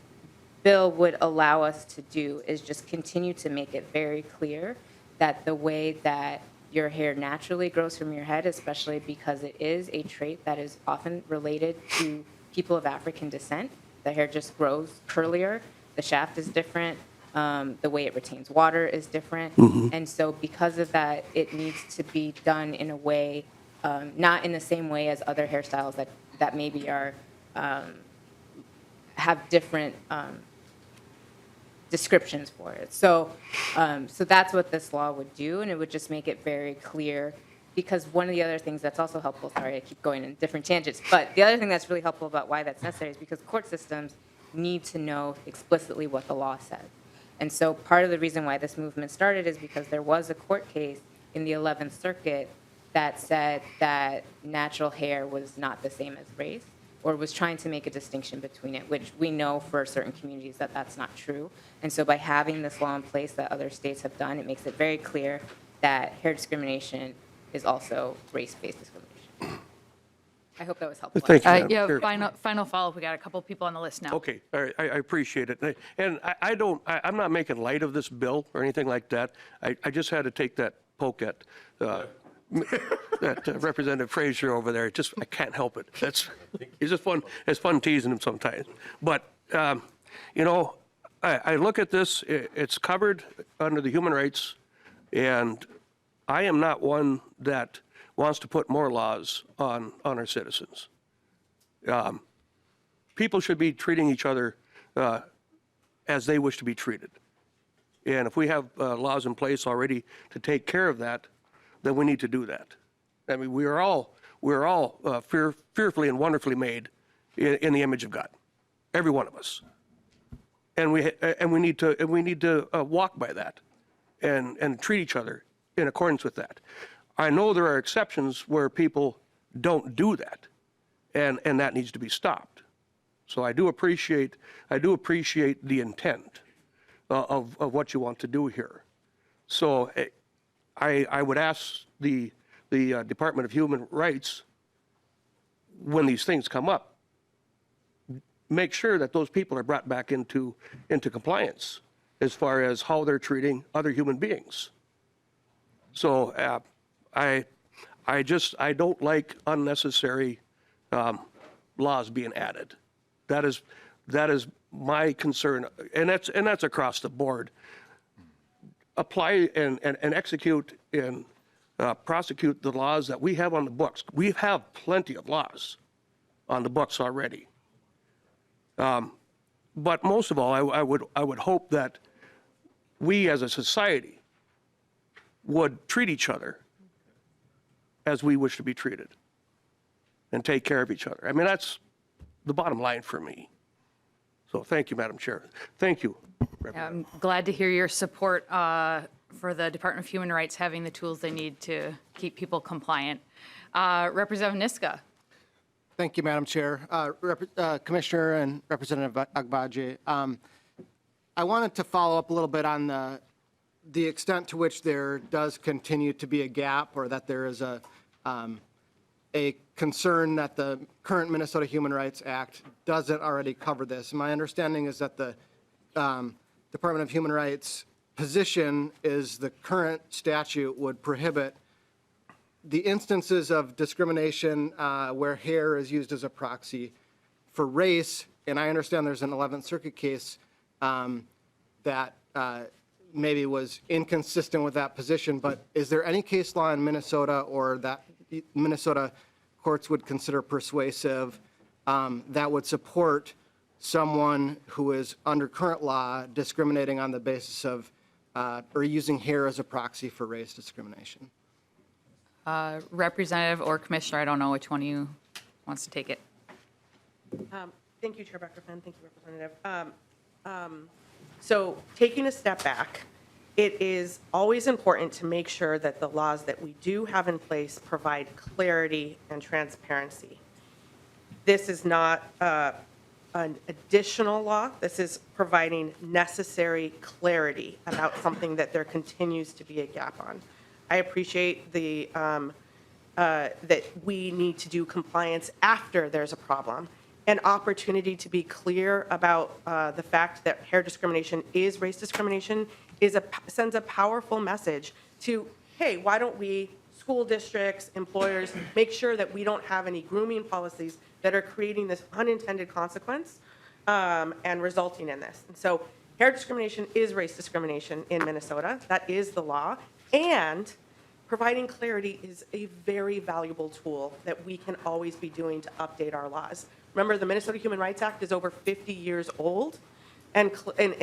bill would allow us to do is just continue to make it very clear that the way that your hair naturally grows from your head, especially because it is a trait that is often related to people of African descent, the hair just grows curlier, the shaft is different, the way it retains water is different. And so because of that, it needs to be done in a way, not in the same way as other hairstyles that maybe are have different descriptions for it. So that's what this law would do, and it would just make it very clear. Because one of the other things that's also helpful, sorry, I keep going in different tangents, but the other thing that's really helpful about why that's necessary is because court systems need to know explicitly what the law says. And so part of the reason why this movement started is because there was a court case in the 11th Circuit that said that natural hair was not the same as race, or was trying to make a distinction between it, which we know for certain communities that that's not true. And so by having this law in place that other states have done, it makes it very clear that hair discrimination is also race-based discrimination. I hope that was helpful. Thank you, Madam Yeah, Chair. final follow-up. We got a couple people on the list now. Okay, all right, I appreciate it. And I'm not making light of this bill or anything like that. I just had to take that poke at that Representative Frazier over there. I can't help it. It's just fun. It's fun teasing him sometimes. But, I look at this, it's covered under the human rights, and I am not one that wants to put more laws on our citizens. People should be treating each other as they wish to be treated. And if we have laws in place already to take care of that, then we need to do that. I mean, we're all fearfully and wonderfully made in the image of God, every one of us. And we need to walk by that and treat each other in accordance with that. I know there are exceptions where people don't do that, and that needs to be stopped. So I do appreciate the intent of what you want to do here. So I would ask the Department of Human Rights, when these things come up, make sure that those people are brought back into compliance as far as how they're treating other human beings. So I don't like unnecessary laws being added. That is my concern, and that's across the board. Apply and execute and prosecute the laws that we have on the books. We have plenty of laws on the books already. But most of all, I would hope that we as a society would treat each other as we wish to be treated and take care of each other. I mean, that's the bottom line for me. So thank you, Madam Chair. Thank you. I'm glad to hear your support for the Department of Human Rights having the tools they need to keep people compliant. Representative Niska. Thank you, Madam Chair. Commissioner and Representative Agbaje, I wanted to follow up a little bit on the extent to which there does continue to be a gap, or that there is a concern that the current Minnesota Human Rights Act doesn't already cover this. My understanding is that the Department of Human Rights position is the current statute would prohibit the instances of discrimination where hair is used as a proxy for race, and I understand there's an 11th Circuit case that maybe was inconsistent with that position, but is there any case law in Minnesota or that Minnesota courts would consider persuasive that would support someone who is under current law discriminating on the basis of or using hair as a proxy for race discrimination? Representative or Commissioner, I don't know which one of you wants to take it. Thank you, Chair Beckerman. Thank you, Representative. So taking a step back, it is always important to make sure that the laws that we do have in place provide clarity and transparency. This is not an additional law. This is providing necessary clarity about something that there continues to be a gap on. I appreciate the that we need to do compliance after there's a problem. An opportunity to be clear about the fact that hair discrimination is race discrimination sends a powerful message to, hey, why don't we, school districts, employers, make sure that we don't have any grooming policies that are creating this unintended consequence and resulting in this. And so hair discrimination is race discrimination in Minnesota. That is the law. And providing clarity is a very valuable tool that we can always be doing to update our laws. Remember, the Minnesota Human Rights Act is over 50 years old, and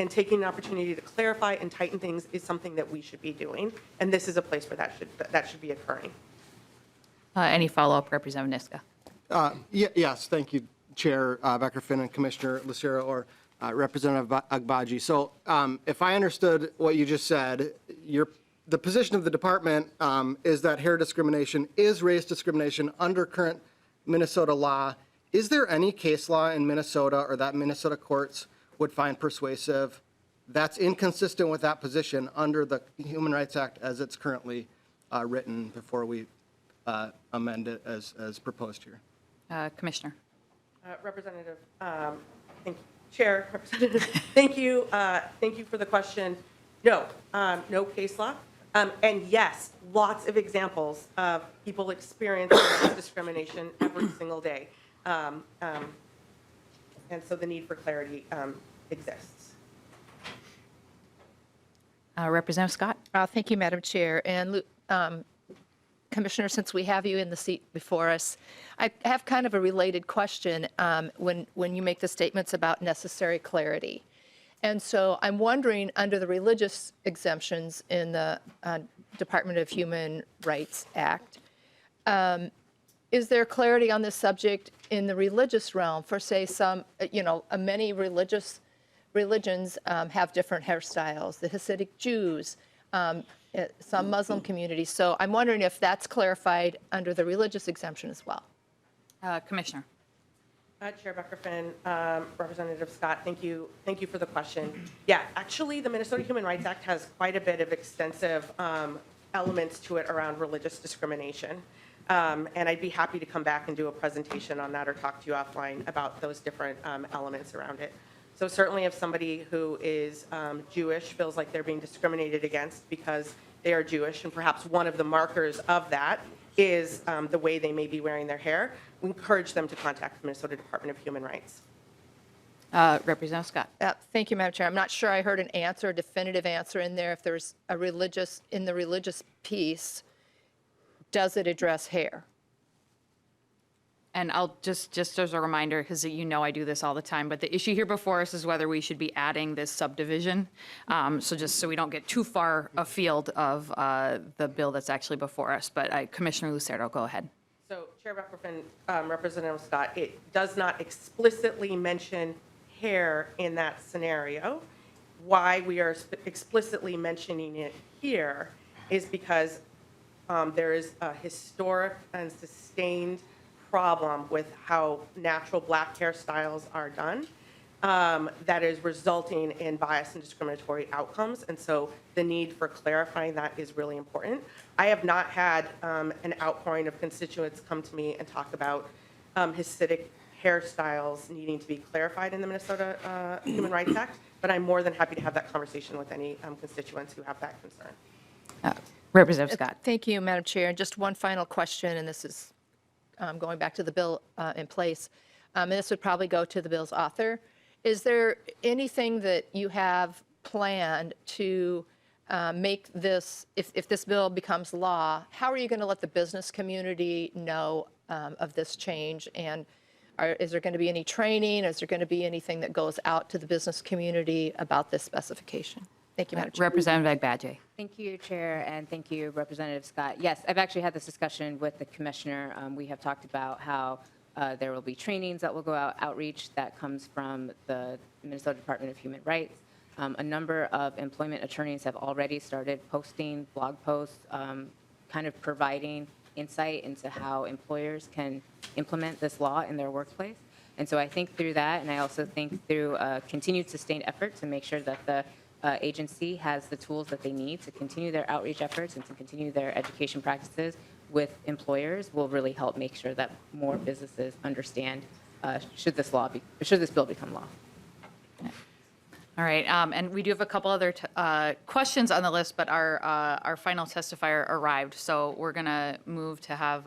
taking an opportunity to clarify and tighten things is something that we should be doing, and this is a place where that should be occurring. Any follow-up, Representative Niska? Yes, thank you, Chair Becker-Finn and Commissioner Lucero or Representative Agbaje. So if I understood what you just said, the position of the department is that hair discrimination is race discrimination under current Minnesota law. Is there any case law in Minnesota or that Minnesota courts would find persuasive that's inconsistent with that position under the Human Rights Act as it's currently written before we amend it as proposed here? Commissioner. Representative, thank you. Chair, Representative, thank you for the question. No, no case law. And yes, lots of examples of people experiencing discrimination every single day. And so the need for clarity exists. Representative Scott? Thank you, Madam Chair. And Commissioner, since we have you in the seat before us, I have kind of a related question when you make the statements about necessary clarity. And so I'm wondering, under the religious exemptions in the Department of Human Rights Act, is there clarity on this subject in the religious realm for, say, some, many religions have different hairstyles, the Hasidic Jews, some Muslim communities. So I'm wondering if that's clarified under the religious exemption as well. Commissioner. Chair Becker-Finn, Representative Scott, thank you for the question. Yeah, actually, the Minnesota Human Rights Act has quite a bit of extensive elements to it around religious discrimination. And I'd be happy to come back and do a presentation on that or talk to you offline about those different elements around it. So certainly if somebody who is Jewish feels like they're being discriminated against because they are Jewish, and perhaps one of the markers of that is the way they may be wearing their hair, we encourage them to contact the Minnesota Department of Human Rights. Representative Scott. Thank you, Madam Chair. I'm not sure I heard an answer, a definitive answer in there. If there's a in the religious piece, does it address hair? And I'll just as a reminder, because I do this all the time, but the issue here before us is whether we should be adding this subdivision. So just so we don't get too far afield of the bill that's actually before us. But Commissioner Lucero, go ahead. So Chair Becker-Finn, Representative Scott, it does not explicitly mention hair in that scenario. Why we are explicitly mentioning it here is because there is a historic and sustained problem with how natural black hairstyles are done that is resulting in bias and discriminatory outcomes. And so the need for clarifying that is really important. I have not had an outpouring of constituents come to me and talk about Hasidic hairstyles needing to be clarified in the Minnesota Human Rights Act, but I'm more than happy to have that conversation with any constituents who have that concern. Representative Scott. Thank you, Madam Chair. And just one final question, and this is going back to the bill in place. And this would probably go to the bill's author. Is there anything that you have planned to make this, if this bill becomes law, how are you going to let the business community know of this change? And is there going to be any training? Is there going to be anything that goes out to the business community about this specification? Thank you, Madam Chair. Representative Agbaje. Thank you, Chair, and thank you, Representative Scott. Yes, I've actually had this discussion with the Commissioner. We have talked about how there will be trainings that will go out, outreach that comes from the Minnesota Department of Human Rights. A number of employment attorneys have already started posting blog posts, kind of providing insight into how employers can implement this law in their workplace. And so I think through that, and I also think through continued sustained effort to make sure that the agency has the tools that they need to continue their outreach efforts and to continue their education practices with employers will really help make sure that more businesses understand should this bill become law. All right, and we do have a couple other questions on the list, but our final testifier arrived, so we're going to move to have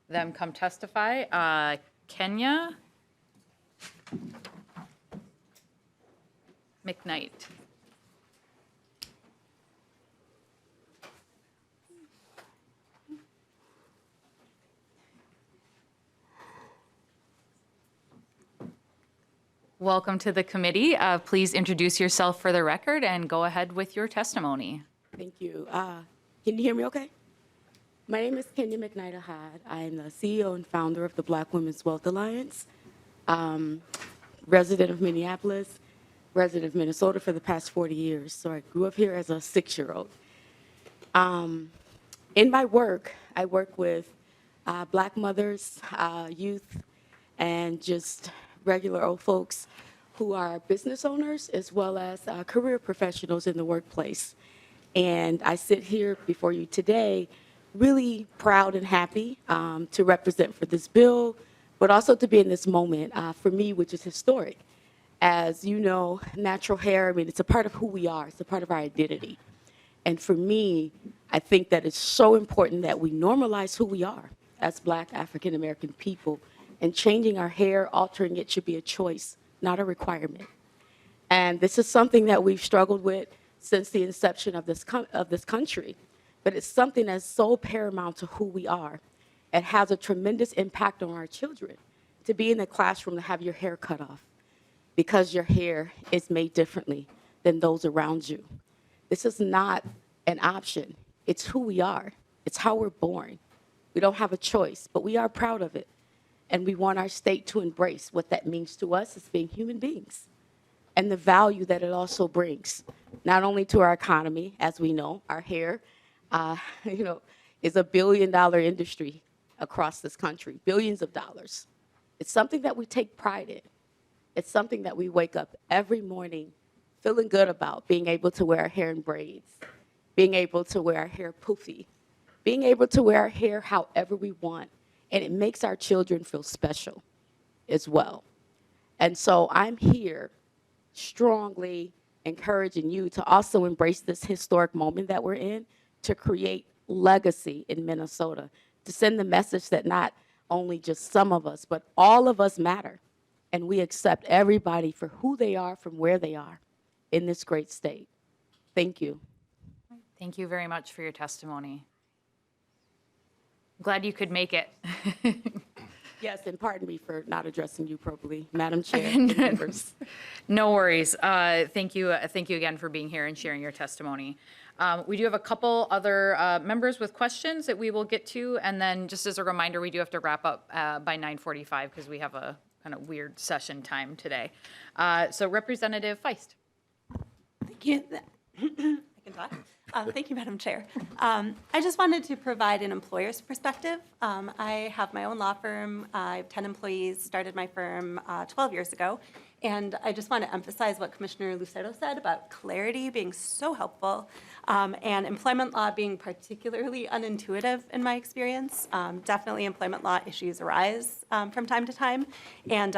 them come testify. Kenya McKnight. Welcome to the committee. Please introduce yourself for the record and go ahead with your testimony. Thank you. Can you hear me okay? My name is Kenya McKnight Ahad. I am the CEO and founder of the Black Women's Wealth Alliance, resident of Minneapolis, resident of Minnesota for the past 40 years. So I grew up here as a 6-year-old. In my work, I work with Black mothers, youth, and just regular old folks who are business owners as well as career professionals in the workplace. And I sit here before you today really proud and happy to represent for this bill, but also to be in this moment for me, which is historic. As you know, natural hair, I mean, it's a part of who we are. It's a part of our identity. And for me, I think that it's so important that we normalize who we are as Black African-American people. And changing our hair, altering it should be a choice, not a requirement. And this is something that we've struggled with since the inception of this country. But it's something that's so paramount to who we are. It has a tremendous impact on our children to be in the classroom to have your hair cut off because your hair is made differently than those around you. This is not an option. It's who we are. It's how we're born. We don't have a choice, but we are proud of it. And we want our state to embrace what that means to us as being human beings and the value that it also brings, not only to our economy, as we know, our hair, is a $1 billion industry across this country, billions of dollars. It's something that we take pride in. It's something that we wake up every morning feeling good about, being able to wear our hair in braids, being able to wear our hair poofy, being able to wear our hair however we want. And it makes our children feel special as well. And so I'm here strongly encouraging you to also embrace this historic moment that we're in to create legacy in Minnesota, to send the message that not only just some of us, but all of us matter. And we accept everybody for who they are from where they are in this great state. Thank you. Thank you very much for your testimony. Glad you could make it. Yes, and pardon me for not addressing you properly, Madam Chair and members. No worries. Thank you again for being here and sharing your testimony. We do have a couple other members with questions that we will get to, and then just as a reminder, we do have to wrap up by 9:45 because we have a kind of weird session time today. So Representative Feist. Thank you. I can talk. Thank you, Madam Chair. I just wanted to provide an employer's perspective. I have my own law firm. I have 10 employees, started my firm 12 years ago. And I just want to emphasize what Commissioner Lucero said about clarity being so helpful and employment law being particularly unintuitive in my experience. Definitely employment law issues arise from time to time. And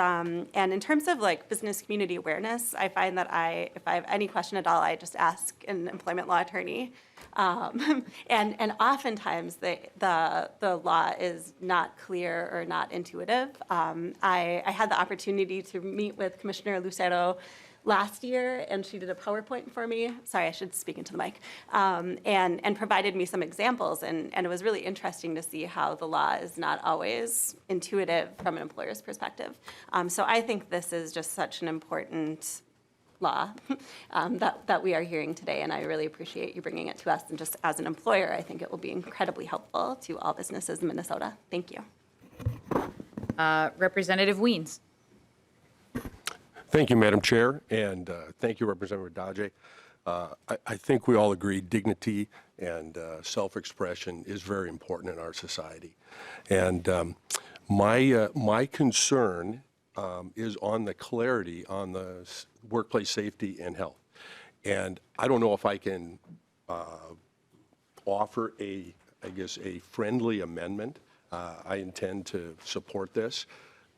in terms of like business community awareness, I find that if I have any question at all, I just ask an employment law attorney. And oftentimes the law is not clear or not intuitive. I had the opportunity to meet with Commissioner Lucero last year, and she did a PowerPoint for me. Sorry, I should speak into the mic. And provided me some examples, and it was really interesting to see how the law is not always intuitive from an employer's perspective. So I think this is just such an important law that we are hearing today, and I really appreciate you bringing it to us. And just as an employer, I think it will be incredibly helpful to all businesses in Minnesota. Thank you. Representative Weens. Thank you, Madam Chair, and thank you, Representative Agbaje. I think we all agree dignity and self-expression is very important in our society. And my concern is on the clarity on the workplace safety and health. And I don't know if I can offer I guess, a friendly amendment. I intend to support this,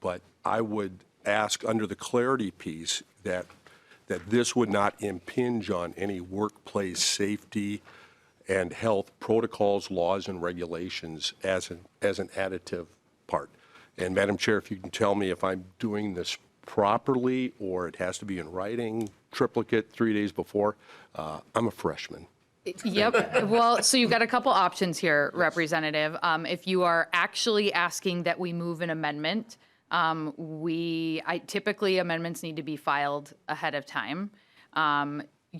but I would ask under the clarity piece that this would not impinge on any workplace safety and health protocols, laws, and regulations as an additive part. And Madam Chair, if you can tell me if I'm doing this properly or it has to be in writing, triplicate 3 days before, I'm a freshman. Yep. Well, so you've got a couple options here, Representative. If you are actually asking that we move an amendment, typically amendments need to be filed ahead of time.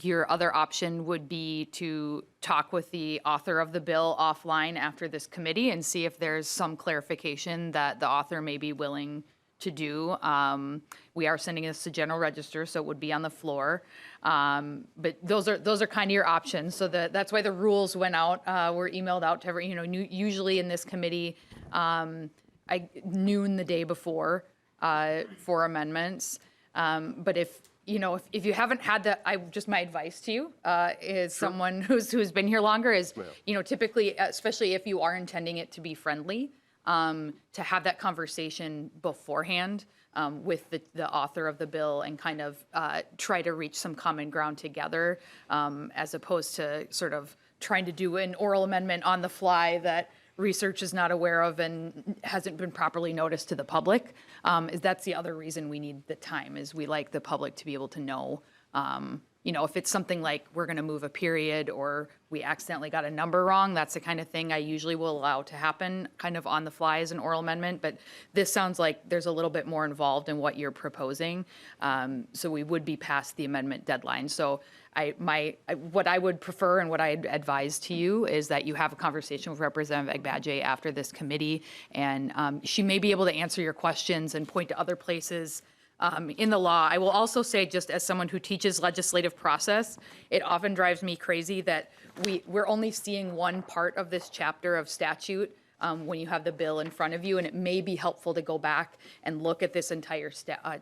Your other option would be to talk with the author of the bill offline after this committee and see if there's some clarification that the author may be willing to do. We are sending this to General Register, so it would be on the floor. But those are kind of your options. So that's why the rules went out, were emailed out to every, usually in this committee, noon the day before for amendments. But if you haven't had that, my advice to you is someone who's been here longer is, typically, especially if you are intending it to be friendly, to have that conversation beforehand with the author of the bill and kind of try to reach some common ground together, as opposed to sort of trying to do an oral amendment on the fly that research is not aware of and hasn't been properly noticed to the public. That's the other reason we need the time, is we like the public to be able to know, if it's something like we're going to move a period or we accidentally got a number wrong, that's the kind of thing I usually will allow to happen kind of on the fly as an oral amendment. But this sounds like there's a little bit more involved in what you're proposing. So we would be past the amendment deadline. So what I would prefer and what I advise to you is that you have a conversation with Representative Agbaje after this committee, and she may be able to answer your questions and point to other places in the law. I will also say, just as someone who teaches legislative process, it often drives me crazy that we're only seeing one part of this chapter of statute when you have the bill in front of you, and it may be helpful to go back and look at this entire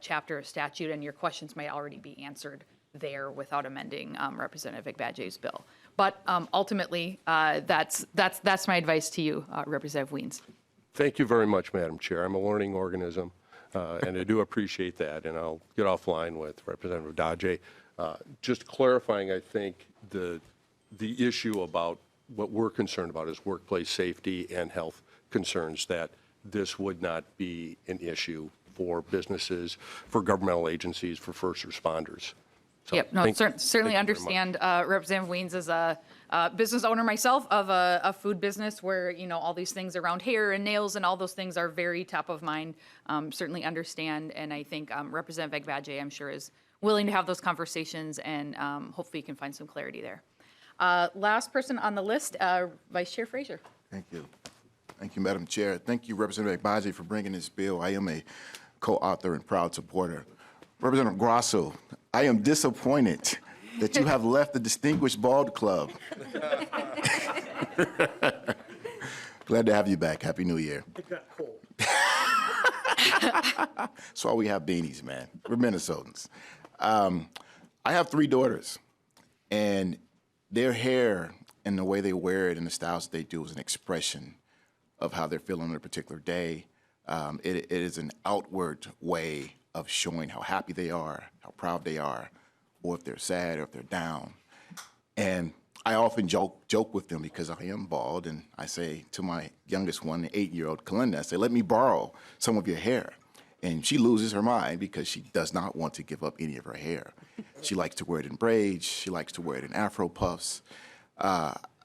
chapter of statute, and your questions might already be answered there without amending Representative Agbaje's bill. But ultimately, that's my advice to you, Representative Weens. Thank you very much, Madam Chair. I'm a learning organism, and I do appreciate that, and I'll get offline with Representative Agbaje. Just clarifying, I think the issue about what we're concerned about is workplace safety and health concerns, that this would not be an issue for businesses, for governmental agencies, for first responders. So, Yep, no, certainly understand Representative Weens as a business owner myself of a food business where, all these things around hair and nails and all those things are very top of mind. Certainly understand, and I think Representative Agbaje, I'm sure, is willing to have those conversations, and hopefully you can find some clarity there. Last person on the list, Vice Chair Frazier. Thank you. Thank you, Madam Chair. Thank you, Representative Agbaje, for bringing this bill. I am a co-author and proud supporter. Representative Grasso, I am disappointed that you have left the Distinguished Bald Club. Glad to have you back. Happy New Year. It got cold. That's why we have beanies, man. We're Minnesotans. I have 3 daughters, and their hair and the way they wear it and the styles that they do is an expression of how they're feeling on a particular day. It is an outward way of showing how happy they are, how proud they are, or if they're sad or if they're down. And I often joke with them because I am bald, and I say to my youngest one, the 8-year-old Kalinda, I say, let me borrow some of your hair. And she loses her mind because she does not want to give up any of her hair. She likes to wear it in braids. She likes to wear it in Afro puffs.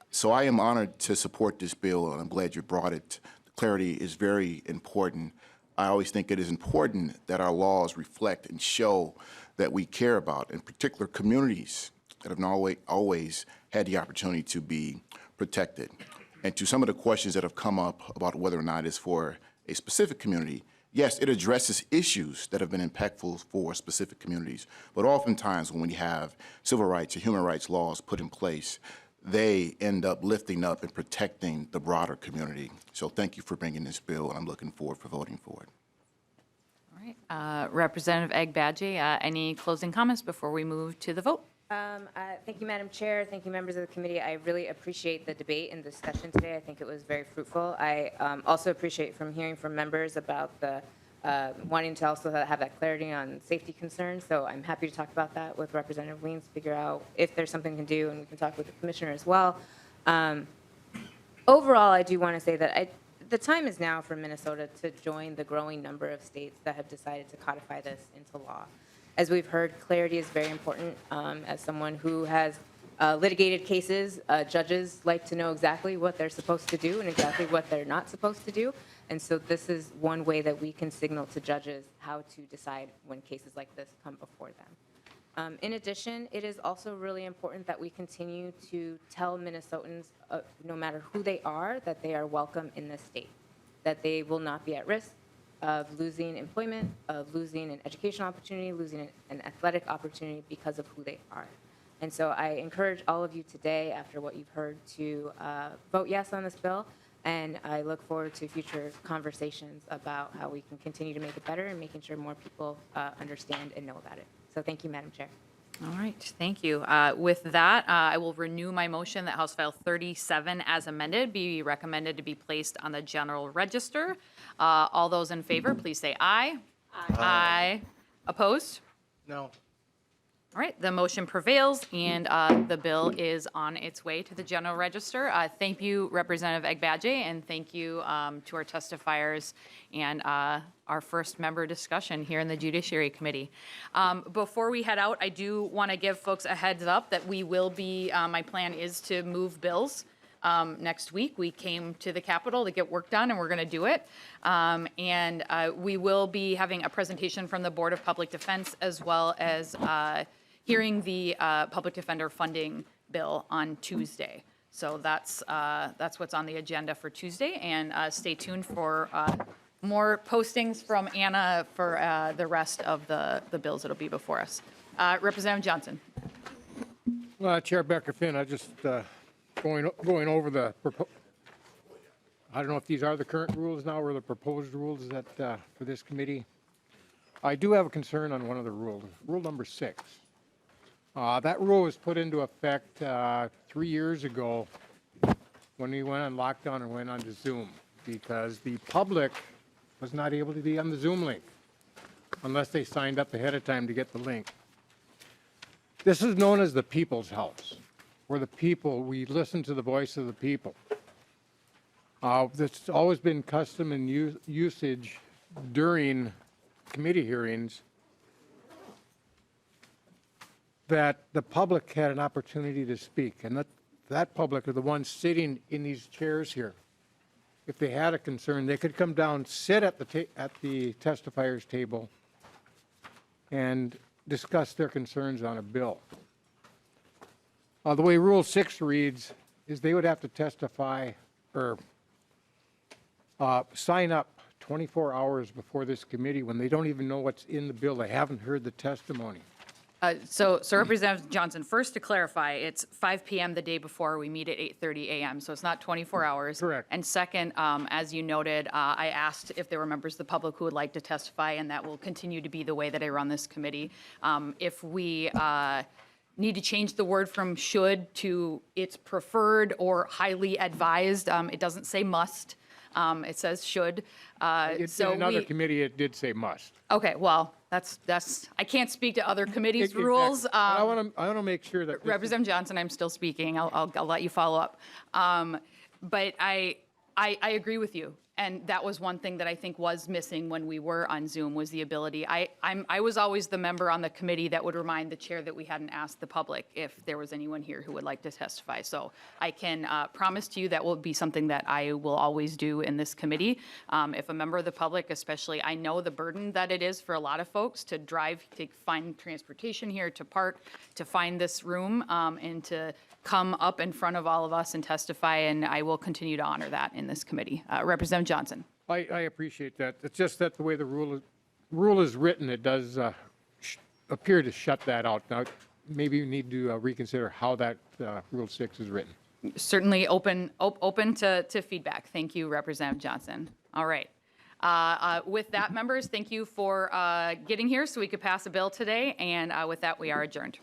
So I am honored to support this bill, and I'm glad you brought it. Clarity is very important. I always think it is important that our laws reflect and show that we care about, in particular, communities that have not always had the opportunity to be protected. And to some of the questions that have come up about whether or not it's for a specific community, yes, it addresses issues that have been impactful for specific communities. But oftentimes when we have civil rights and human rights laws put in place, they end up lifting up and protecting the broader community. So thank you for bringing this bill, and I'm looking forward for voting for it. All right. Representative Agbaje, any closing comments before we move to the vote? Thank you, Madam Chair. Thank you, members of the committee. I really appreciate the debate and discussion today. I think it was very fruitful. I also appreciate from hearing from members about the wanting to also have that clarity on safety concerns. So I'm happy to talk about that with Representative Weems, figure out if there's something we can do, and we can talk with the commissioner as well. Overall, I do want to say that the time is now for Minnesota to join the growing number of states that have decided to codify this into law. As we've heard, clarity is very important. As someone who has litigated cases, judges like to know exactly what they're supposed to do and exactly what they're not supposed to do. And so this is one way that we can signal to judges how to decide when cases like this come before them. In addition, it is also really important that we continue to tell Minnesotans, no matter who they are, that they are welcome in this state, that they will not be at risk of losing employment, of losing an educational opportunity, losing an athletic opportunity because of who they are. And so I encourage all of you today, after what you've heard, to vote yes on this bill. And I look forward to future conversations about how we can continue to make it better and making sure more people understand and know about it. So thank you, Madam Chair. All right, thank you. With that, I will renew my motion that House File 37 as amended be recommended to be placed on the general register. All those in favor, please say aye. Aye. Aye. Opposed? No. All right, the motion prevails, and the bill is on its way to the general register. Thank you, Representative Agbaje, and thank you to our testifiers and our first member discussion here in the Judiciary Committee. Before we head out, I do want to give folks a heads up that we will be, my plan is to move bills next week. We came to the Capitol to get work done, and we're going to do it. And we will be having a presentation from the Board of Public Defense, as well as hearing the public defender funding bill on Tuesday. So that's what's on the agenda for Tuesday, and stay tuned for more postings from Anna for the rest of the bills that'll be before us. Representative Johnson. Chair Becker-Finn, I just going over the I don't know if these are the current rules now or the proposed rules that for this committee. I do have a concern on one of the rules, rule number 6. That rule was put into effect 3 years ago when we went on lockdown and went on to Zoom, because the public was not able to be on the Zoom link unless they signed up ahead of time to get the link. This is known as the people's house, where the people, we listen to the voice of the people. That's always been custom and usage during committee hearings, that the public had an opportunity to speak, and that public are the ones sitting in these chairs here. If they had a concern, they could come down, sit at the testifier's table, and discuss their concerns on a bill. The way Rule 6 reads is they would have to testify or sign up 24 hours before this committee when they don't even know what's in the bill. They haven't heard the testimony. So Representative Johnson, first to clarify, it's 5 p.m. the day before. We meet at 8:30 a.m., so it's not 24 hours. Correct. And second, as you noted, I asked if there were members of the public who would like to testify, and that will continue to be the way that I run this committee. If we need to change the word from should to it's preferred or highly advised, it doesn't say must. It says should. In another committee, it did say must. Okay, well, that's, I can't speak to other committees' Exactly. rules. I want to make sure that. Representative Johnson, I'm still speaking. I'll let you follow up. But I agree with you. And that was one thing that I think was missing when we were on Zoom, was the ability. I was always the member on the committee that would remind the chair that we hadn't asked the public if there was anyone here who would like to testify. So I can promise to you that will be something that I will always do in this committee. If a member of the public, especially, I know the burden that it is for a lot of folks to drive, to find transportation here, to park, to find this room, and to come up in front of all of us and testify, and I will continue to honor that in this committee. Representative Johnson. I appreciate that. It's just that the way the rule is written, it does appear to shut that out. Now, maybe you need to reconsider how that Rule 6 is written. Certainly open to feedback. Thank you, Representative Johnson. All right. With that, members, thank you for getting here so we could pass a bill today, and with that, we are adjourned.